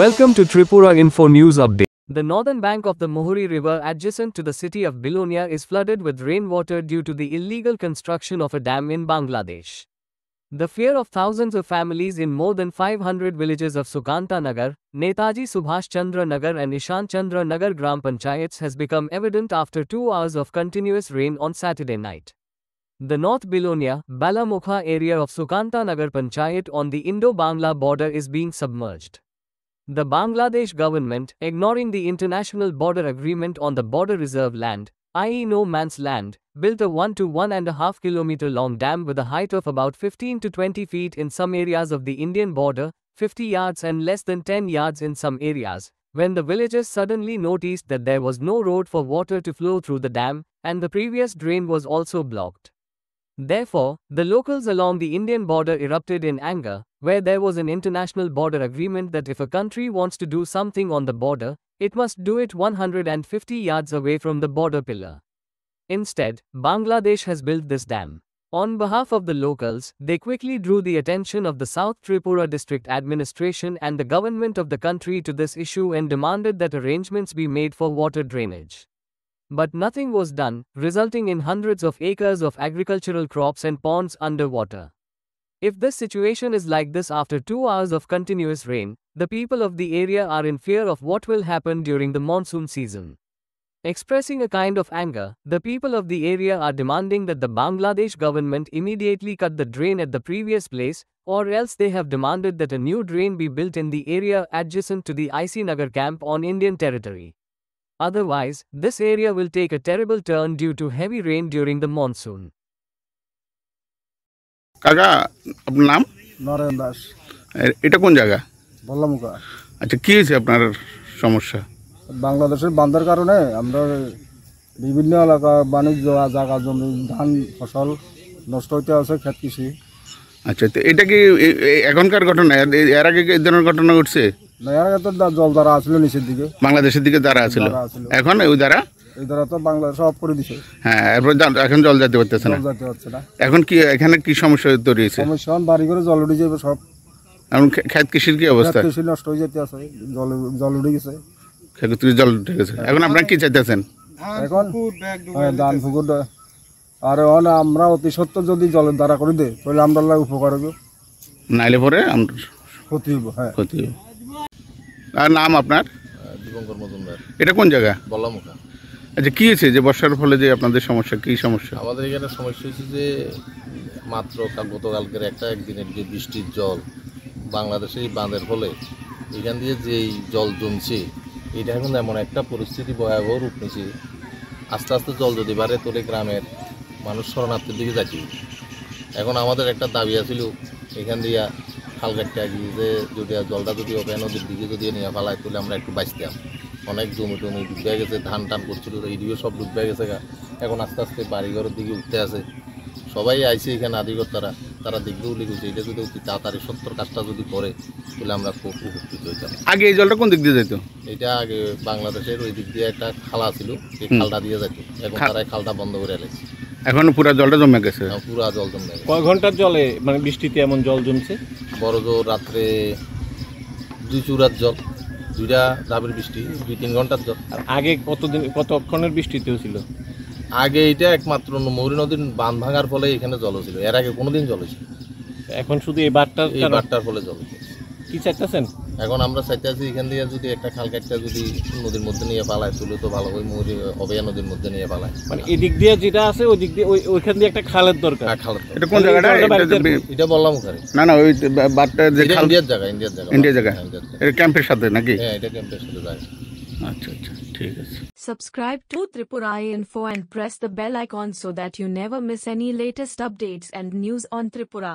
Welcome to Tripura Info News Update. The northern bank of the Mohuri River adjacent to the city of Bilonia is flooded with rainwater due to the illegal construction of a dam in Bangladesh. The fear of thousands of families in more than 500 villages of Sukanta Nagar, Netaji Subhash Chandra Nagar and Ishan Chandra Nagar Gram Panchayats has become evident after 2 hours of continuous rain on Saturday night. The North Bilonia, Balamukha area of Sukanta Nagar Panchayat on the Indo-Bangla border is being submerged. The Bangladesh government, ignoring the international border agreement on the border reserve land, i.e. no man's land, built a 1 to 1.5 kilometer long dam with a height of about 15 to 20 feet in some areas of the Indian border, 50 yards and less than 10 yards in some areas, when the villagers suddenly noticed that there was no road for water to flow through the dam, and the previous drain was also blocked. Therefore, the locals along the Indian border erupted in anger, where there was an international border agreement that if a country wants to do something on the border, it must do it 150 yards away from the border pillar. Instead, Bangladesh has built this dam. On behalf of the locals, they quickly drew the attention of the South Tripura District Administration and the government of the country to this issue and demanded that arrangements be made for water drainage. But nothing was done, resulting in hundreds of acres of agricultural crops and ponds underwater. If this situation is like this after 2 hours of continuous rain, the people of the area are in fear of what will happen during the monsoon season. Expressing a kind of anger, the people of the area are demanding that the Bangladesh government immediately cut the drain at the previous place, or else they have demanded that a new drain be built in the area adjacent to the IC Nagar camp on Indian territory. Otherwise, this area will take a terrible turn due to heavy rain during the monsoon. কাকা আপনার নাম? নরেন দাস। এটা কোন জায়গা? বল্লামুখা। আচ্ছা, কি হয়েছে আপনার সমস্যা? বাংলাদেশের বাঁধের কারণে আমরা বিভিন্ন এলাকা বাণিজ্য জায়গা জমি ধান ফসল নষ্ট হইতে আছে, ক্ষেত কৃষি। আচ্ছা, তো এটা কি এখনকার ঘটনা? এর আগে এই ধরনের ঘটনা ঘটছে? না, এর আগে তো জল দ্বারা আসলো নিচের দিকে, বাংলাদেশের দিকে দ্বারা আছিল, এখন ওই দ্বারা এই দ্বারা তো বাংলাদেশ অফ করে দিছে। হ্যাঁ, এখন জল যেতে পারতেছে না। এখন কি এখানে কি সমস্যা তৈরি হয়েছে? সমস্যা বাড়ি করে জল উঠে যাবে সব। এখন ক্ষেত কৃষির কি অবস্থা? কৃষি নষ্ট হয়ে যেতে আছে, জল উঠে গেছে, ক্ষেত কৃষি জল উঠে গেছে। এখন আপনারা কি চাইতেছেন? এখন ধান পুকুর আর আমরা অতি সত্য যদি জলের দ্বারা করে দেয় তাহলে আমরা উপকার হবে, নাইলে পরে ক্ষতি হবে। হ্যাঁ, ক্ষতি হবে। আর নাম আপনার? দীপঙ্কর মজুমদার। এটা কোন জায়গা? বল্লামুখা। আচ্ছা, কি হয়েছে যে বর্ষার ফলে যে আপনাদের সমস্যা, কি সমস্যা? আমাদের এখানে সমস্যা হচ্ছে যে মাত্র গতকালকের একদিনের যে বৃষ্টির জল বাংলাদেশে বাঁধের ফলে এখান দিয়ে যেই জল জমছে, এটা এখন এমন একটা পরিস্থিতি ভয়াবহ রূপ নিচ্ছে। আস্তে আস্তে জল যদি বাড়ে তোলে গ্রামের মানুষ শরণার্থীর দিকে যাচ্ছে। এখন আমাদের একটা দাবি আছিল এখান দিয়ে খাল কাটতে গিয়ে যে যদি জলটা যদি ওপে নদীর দিকে যদি নিয়ে ফেলায় তাহলে আমরা একটু বাঁচতাম। অনেক জমি টমি ডুবে গেছে, ধান টান করছিল, এইদিকে সব ডুবে গেছে। এখন আস্তে আস্তে বাড়িঘরের দিকে উঠতে আছে। সবাই আইছে এখানে আদিকর্তারা, তারা দেখবে উল্লেখ করছে এটা যদি অতি তাড়াতাড়ি সত্তর কাজটা যদি করে তাহলে আমরা খুব উপকৃত হইতাম। আগে এই জলটা কোন দিক দিয়ে যেত? এটা আগে বাংলাদেশের ওই দিক দিয়ে একটা খালা ছিল, এই খালটা দিয়ে যেত। এখন তারা খালটা বন্ধ করে এলেছে, এখন পুরো জলটা জমে গেছে। পুরা জল জমে গেছে। কয় ঘন্টার জলে মানে বৃষ্টিতে এমন জল জমছে? বড় জোর রাত্রে 2 চুরার জল, 2টা ডাবের বৃষ্টি, 2-3 ঘন্টার জল। আর আগে কতক্ষণের বৃষ্টিতেও ছিল? আগে এটা একমাত্র মৌরী নদীর বাঁধ ভাঙার ফলে এখানে জল ছিল, এর আগে কোনোদিন জল ছিল। এখন শুধু এই বারটার ফলে জল। কি চাইতেছেন? এখন আমরা চাইতে আছি এখান দিয়ে যদি একটা খাল কাটটা যদি নদীর মধ্যে নিয়ে পালায় তুলে তো ভালো হয়, মৌরি অবয়া নদীর মধ্যে নিয়ে পালায়। মানে এদিক দিয়ে যেটা আছে ওই দিক দিয়ে ওইখান দিয়ে একটা খালের দরকার। এটা কোন জায়গাটা? এটা বললাম ওখানে। না না, ওই বাটটা যে খাল ইন্ডিয়ার জায়গা। এটা ক্যাম্পের সাথে নাকি? হ্যাঁ, এটা ক্যাম্পের সাথে জায়গা। আচ্ছা আচ্ছা, ঠিক আছে। Subscribe to Tripura Info and press the bell icon so that you never miss any latest updates and news on Tripura.